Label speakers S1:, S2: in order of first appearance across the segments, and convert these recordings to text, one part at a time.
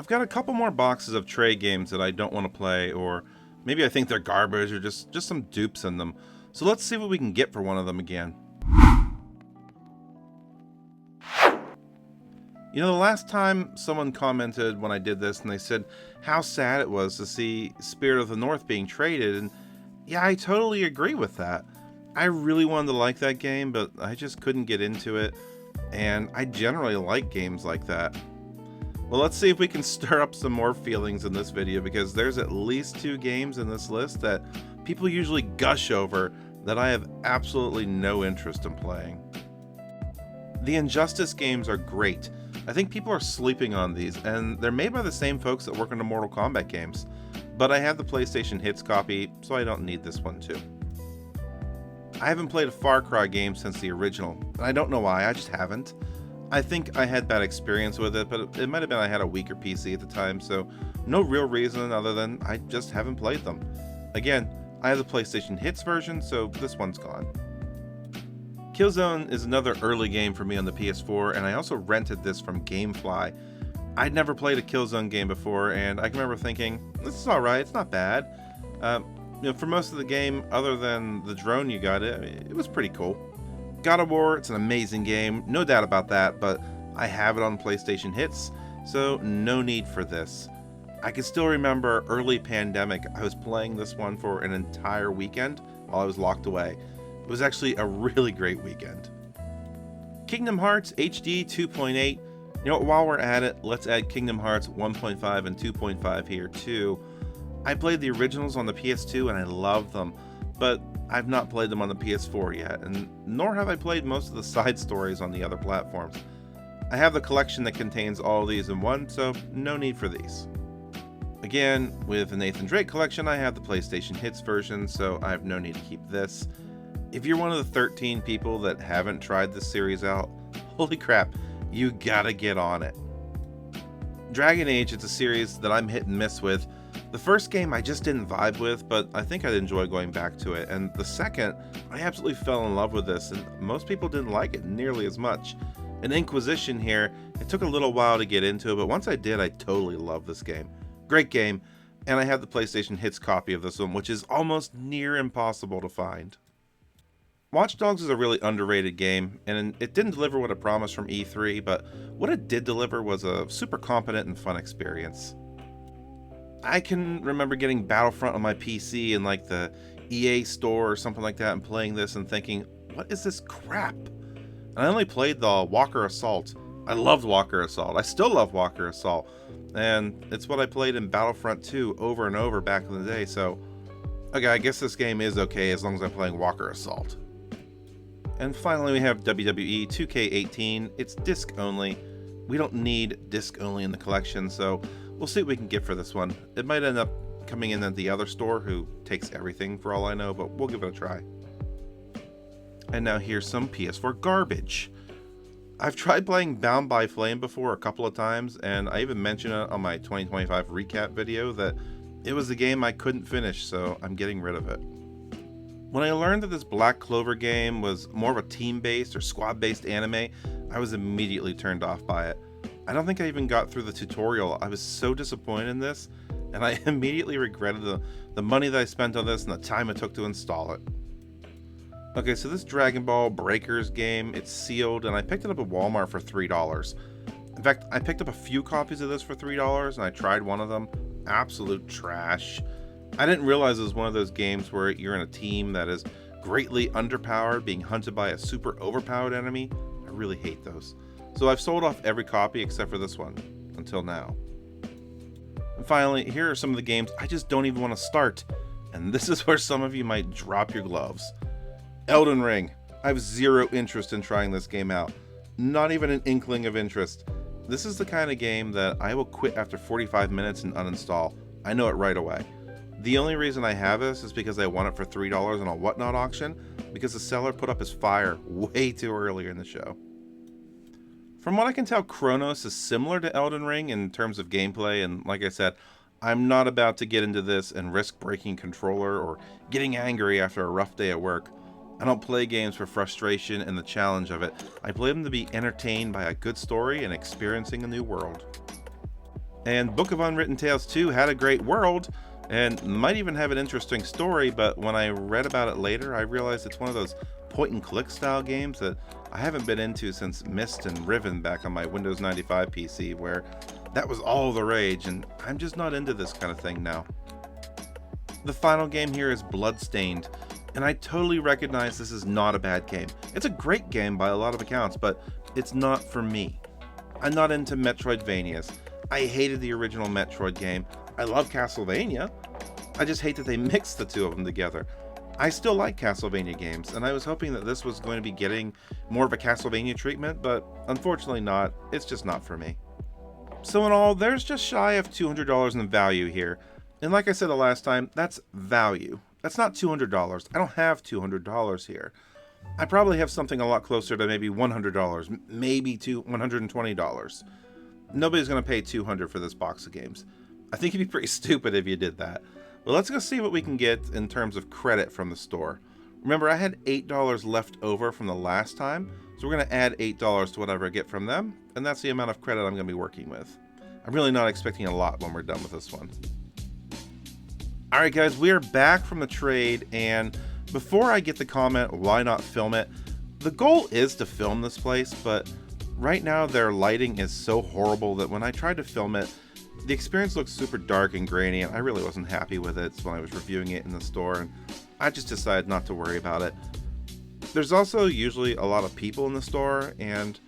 S1: I've got a couple more boxes of trade games that I don't want to play, or maybe I think they're garbage or just some dupes in them. So let's see what we can get for one of them again. You know, the last time someone commented when I did this and they said how sad it was to see Spirit of the North being traded, and yeah, I totally agree with that. I really wanted to like that game, but I just couldn't get into it, and I generally like games like that. Well, let's see if we can stir up some more feelings in this video, because there's at least 2 games in this list that people usually gush over that I have absolutely no interest in playing. The Injustice games are great. I think people are sleeping on these, and they're made by the same folks that work on the Mortal Kombat games. But I have the PlayStation Hits copy, so I don't need this one too. I haven't played a Far Cry game since the original, and I don't know why, I just haven't. I think I had bad experience with it, but it might have been I had a weaker PC at the time, so no real reason other than I just haven't played them. Again, I have the PlayStation Hits version, so this one's gone. Killzone is another early game for me on the PS4, and I also rented this from Gamefly. I'd never played a Killzone game before, and I can remember thinking, this is alright, it's not bad. For most of the game, other than the drone you got, it was pretty cool. God of War, it's an amazing game, no doubt about that, but I have it on PlayStation Hits, so no need for this. I can still remember early pandemic, I was playing this one for an entire weekend while I was locked away. It was actually a really great weekend. Kingdom Hearts HD 2.8. You know what, while we're at it, let's add Kingdom Hearts 1.5 and 2.5 here too. I played the originals on the PS2 and I love them, but I've not played them on the PS4 yet, and nor have I played most of the side stories on the other platforms. I have the collection that contains all of these in one, so no need for these. Again, with the Nathan Drake collection, I have the PlayStation Hits version, so I have no need to keep this. If you're one of the 13 people that haven't tried this series out, holy crap, you gotta get on it. Dragon Age is a series that I'm hit and miss with. The first game I just didn't vibe with, but I think I'd enjoy going back to it. And the second, I absolutely fell in love with this, and most people didn't like it nearly as much. And Inquisition here, it took a little while to get into it, but once I did, I totally loved this game. Great game, and I have the PlayStation Hits copy of this one, which is almost near impossible to find. Watch Dogs is a really underrated game, and it didn't deliver what it promised from E3, but what it did deliver was a super competent and fun experience. I can remember getting Battlefront on my PC in like the EA store or something like that and playing this and thinking, what is this crap? And I only played the Walker Assault. I loved Walker Assault. I still love Walker Assault. And it's what I played in Battlefront 2 over and over back in the day, so okay, I guess this game is okay as long as I'm playing Walker Assault. And finally we have WWE 2K18. It's disc only. We don't need disc only in the collection, so we'll see what we can get for this one. It might end up coming in at the other store who takes everything for all I know, but we'll give it a try. And now here's some PS4 garbage. I've tried playing Bound by Flame before a couple of times, and I even mentioned it on my 2025 recap video that it was a game I couldn't finish, so I'm getting rid of it. When I learned that this Black Clover game was more of a team-based or squad-based anime, I was immediately turned off by it. I don't think I even got through the tutorial. I was so disappointed in this, and I immediately regretted the money that I spent on this and the time it took to install it. Okay, so this Dragon Ball Breakers game, it's sealed, and I picked it up at Walmart for $3. In fact, I picked up a few copies of this for $3, and I tried one of them. Absolute trash. I didn't realize it was one of those games where you're in a team that is greatly underpowered, being hunted by a super overpowered enemy. I really hate those. So I've sold off every copy except for this one, until now. And finally, here are some of the games I just don't even want to start, and this is where some of you might drop your gloves. Elden Ring. I have zero interest in trying this game out. Not even an inkling of interest. This is the kind of game that I will quit after 45 minutes and uninstall. I know it right away. The only reason I have this is because I won it for $3 on a Whatnot auction, because the seller put up his fire way too early in the show. From what I can tell, Chronos is similar to Elden Ring in terms of gameplay, and like I said, I'm not about to get into this and risk breaking a controller or getting angry after a rough day at work. I don't play games for frustration and the challenge of it. I play them to be entertained by a good story and experiencing a new world. And Book of Unwritten Tales 2 had a great world and might even have an interesting story, but when I read about it later, I realized it's one of those point and click style games that I haven't been into since Myst and Riven back on my Windows 95 PC, where that was all the rage, and I'm just not into this kind of thing now. The final game here is Bloodstained, and I totally recognize this is not a bad game. It's a great game by a lot of accounts, but it's not for me. I'm not into Metroidvanias. I hated the original Metroid game. I love Castlevania. I just hate that they mixed the two of them together. I still like Castlevania games, and I was hoping that this was going to be getting more of a Castlevania treatment, but unfortunately not. It's just not for me. So in all, there's just shy of $200 in value here. And like I said the last time, that's value. That's not $200. I don't have $200 here. I probably have something a lot closer to maybe $100, maybe to $120. Nobody's going to pay $200 for this box of games. I think it'd be pretty stupid if you did that. But let's go see what we can get in terms of credit from the store. Remember, I had $8 left over from the last time, so we're going to add $8 to whatever I get from them, and that's the amount of credit I'm going to be working with. I'm really not expecting a lot when we're done with this one. Alright guys, we are back from the trade, and before I get the comment, why not film it? The goal is to film this place, but right now their lighting is so horrible that when I tried to film it, the experience looks super dark and grainy, and I really wasn't happy with it when I was reviewing it in the store, and I just decided not to worry about it. There's also usually a lot of people in the store, and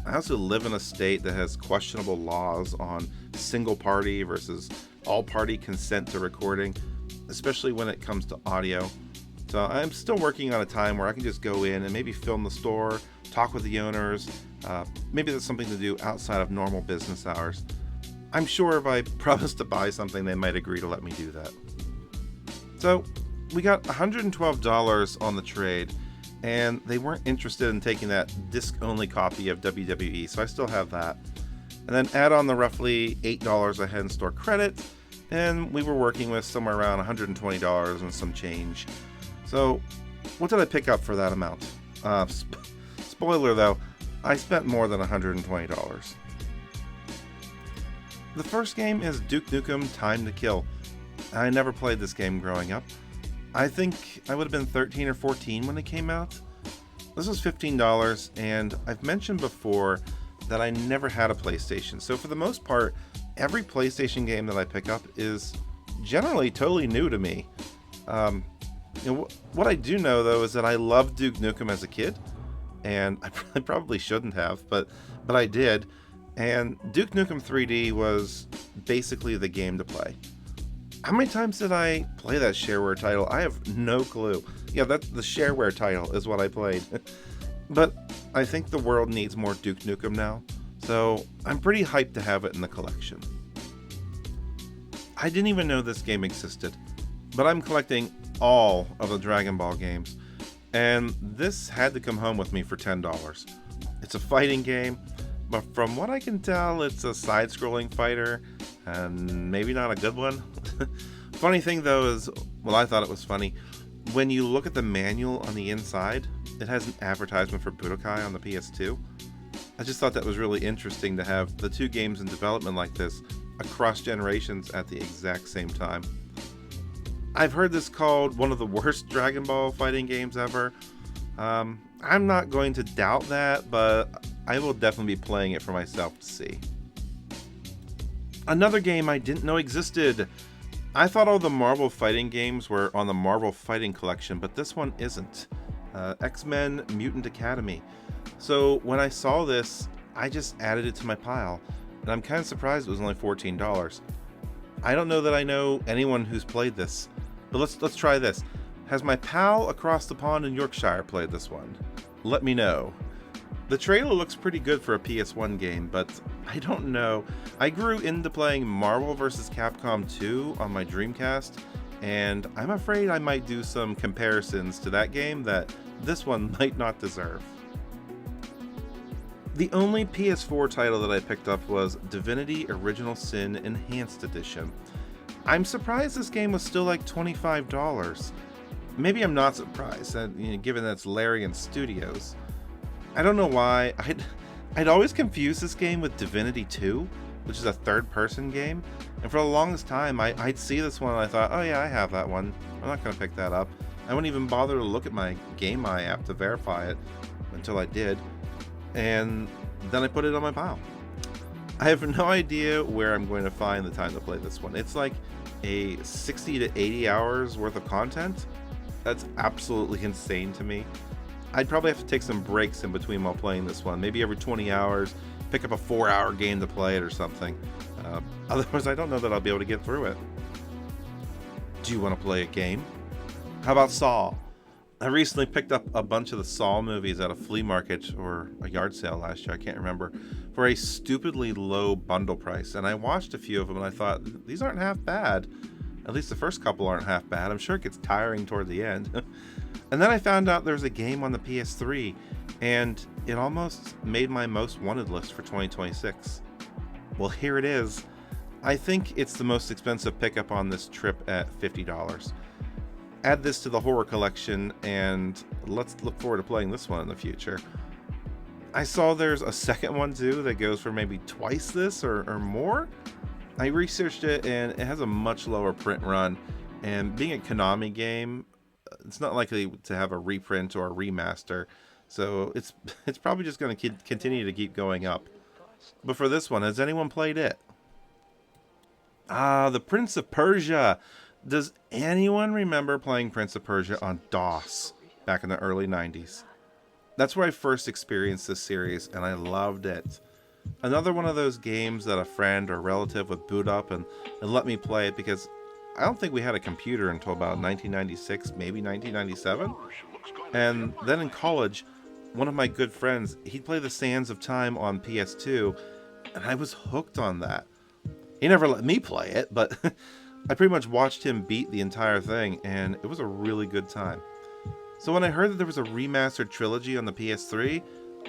S1: I also live in a state that has questionable laws on single party versus all party consent to recording, especially when it comes to audio. So I'm still working on a time where I can just go in and maybe film the store, talk with the owners. Maybe that's something to do outside of normal business hours. I'm sure if I promise to buy something, they might agree to let me do that. So we got $112 on the trade, and they weren't interested in taking that disc-only copy of WWE, so I still have that. And then add on the roughly $8 I had in store credit, and we were working with somewhere around $120 and some change. So what did I pick up for that amount? Spoiler though, I spent more than $120. The first game is Duke Nukem Time to Kill. I never played this game growing up. I think I would have been 13 or 14 when it came out. This was $15, and I've mentioned before that I never had a PlayStation. So for the most part, every PlayStation game that I pick up is generally totally new to me. What I do know though is that I loved Duke Nukem as a kid, and I probably shouldn't have, but I did. And Duke Nukem 3D was basically the game to play. How many times did I play that shareware title? I have no clue. Yeah, the shareware title is what I played. But I think the world needs more Duke Nukem now, so I'm pretty hyped to have it in the collection. I didn't even know this game existed, but I'm collecting all of the Dragon Ball games, and this had to come home with me for $10. It's a fighting game, but from what I can tell, it's a side-scrolling fighter, and maybe not a good one. Funny thing though is, well, I thought it was funny, when you look at the manual on the inside, it has an advertisement for Budokai on the PS2. I just thought that was really interesting to have the two games in development like this across generations at the exact same time. I've heard this called one of the worst Dragon Ball fighting games ever. I'm not going to doubt that, but I will definitely be playing it for myself to see. Another game I didn't know existed. I thought all the Marvel fighting games were on the Marvel Fighting Collection, but this one isn't. X-Men Mutant Academy. So when I saw this, I just added it to my pile, and I'm kind of surprised it was only $14. I don't know that I know anyone who's played this, but let's try this. Has my pal across the pond in Yorkshire played this one? Let me know. The trailer looks pretty good for a PS1 game, but I don't know. I grew into playing Marvel vs. Capcom 2 on my Dreamcast, and I'm afraid I might do some comparisons to that game that this one might not deserve. The only PS4 title that I picked up was Divinity Original Sin Enhanced Edition. I'm surprised this game was still like $25. Maybe I'm not surprised, given that it's Larian Studios. I don't know why. I'd always confuse this game with Divinity 2, which is a third-person game. And for the longest time, I'd see this one and I thought, oh yeah, I have that one. I'm not going to pick that up. I wouldn't even bother to look at my Game Eye app to verify it until I did. And then I put it on my pile. I have no idea where I'm going to find the time to play this one. It's like a 60 to 80 hours worth of content. That's absolutely insane to me. I'd probably have to take some breaks in between while playing this one. Maybe every 20 hours, pick up a 4-hour game to play it or something. Otherwise, I don't know that I'll be able to get through it. Do you want to play a game? How about Saw? I recently picked up a bunch of the Saw movies at a flea market or a yard sale last year, I can't remember, for a stupidly low bundle price. And I watched a few of them and I thought, these aren't half bad. At least the first couple aren't half bad. I'm sure it gets tiring toward the end. And then I found out there's a game on the PS3, and it almost made my most wanted list for 2026. Well, here it is. I think it's the most expensive pickup on this trip at $50. Add this to the horror collection, and let's look forward to playing this one in the future. I saw there's a second one too that goes for maybe twice this or more. I researched it, and it has a much lower print run, and being a Konami game, it's not likely to have a reprint or a remaster, so it's probably just going to continue to keep going up. But for this one, has anyone played it? The Prince of Persia. Does anyone remember playing Prince of Persia on DOS back in the early 90s? That's where I first experienced this series, and I loved it. Another one of those games that a friend or relative would boot up and let me play it, because I don't think we had a computer until about 1996, maybe 1997. And then in college, one of my good friends, he'd play the Sands of Time on PS2, and I was hooked on that. He never let me play it, but I pretty much watched him beat the entire thing, and it was a really good time. So when I heard that there was a remastered trilogy on the PS3,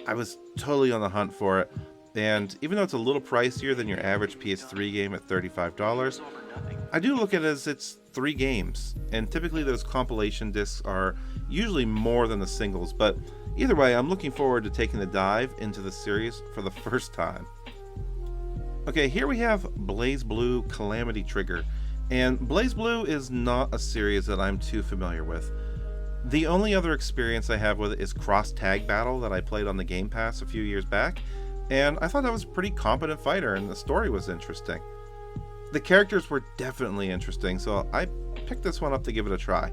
S1: I was totally on the hunt for it. And even though it's a little pricier than your average PS3 game at $35, I do look at it as it's 3 games. And typically those compilation discs are usually more than the singles, but either way, I'm looking forward to taking the dive into the series for the first time. Okay, here we have BlazBlue Calamity Trigger. And BlazBlue is not a series that I'm too familiar with. The only other experience I have with it is Cross Tag Battle that I played on the Game Pass a few years back, and I thought that was a pretty competent fighter and the story was interesting. The characters were definitely interesting, so I picked this one up to give it a try.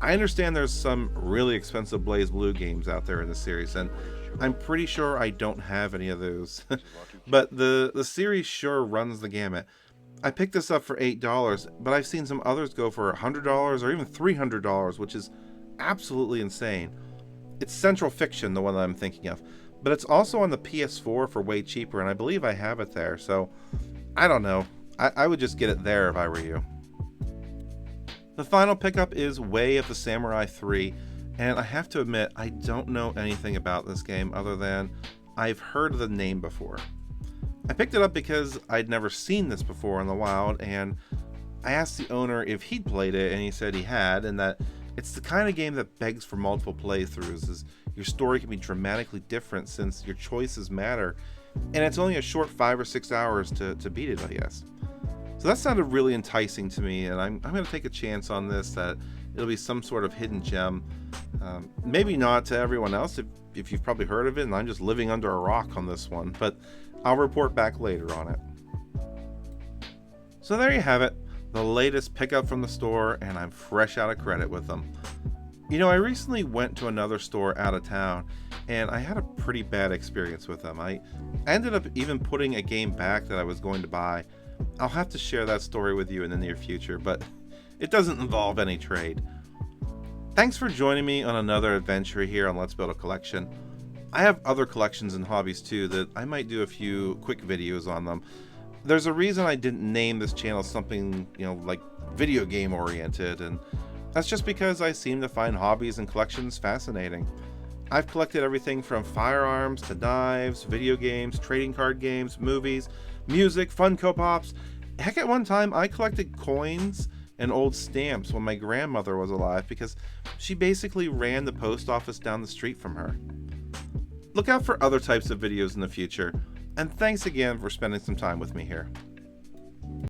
S1: I understand there's some really expensive BlazBlue games out there in the series, and I'm pretty sure I don't have any of those. But the series sure runs the gamut. I picked this up for $8, but I've seen some others go for $100 or even $300, which is absolutely insane. It's Central Fiction, the one that I'm thinking of, but it's also on the PS4 for way cheaper, and I believe I have it there, so I don't know. I would just get it there if I were you. The final pickup is Way of the Samurai 3, and I have to admit, I don't know anything about this game other than I've heard the name before. I picked it up because I'd never seen this before in the wild, and I asked the owner if he'd played it, and he said he had, and that it's the kind of game that begs for multiple playthroughs, as your story can be dramatically different since your choices matter, and it's only a short 5 or 6 hours to beat it, I guess. So that sounded really enticing to me, and I'm going to take a chance on this, that it'll be some sort of hidden gem. Maybe not to everyone else, if you've probably heard of it, and I'm just living under a rock on this one, but I'll report back later on it. So there you have it, the latest pickup from the store, and I'm fresh out of credit with them. You know, I recently went to another store out of town, and I had a pretty bad experience with them. I ended up even putting a game back that I was going to buy. I'll have to share that story with you in the near future, but it doesn't involve any trade. Thanks for joining me on another adventure here on Let's Build a Collection. I have other collections and hobbies too that I might do a few quick videos on them. There's a reason I didn't name this channel something, like video game oriented, and that's just because I seem to find hobbies and collections fascinating. I've collected everything from firearms to knives, video games, trading card games, movies, music, Funko Pops. Heck, at one time I collected coins and old stamps when my grandmother was alive because she basically ran the post office down the street from her. Look out for other types of videos in the future. And thanks again for spending some time with me here.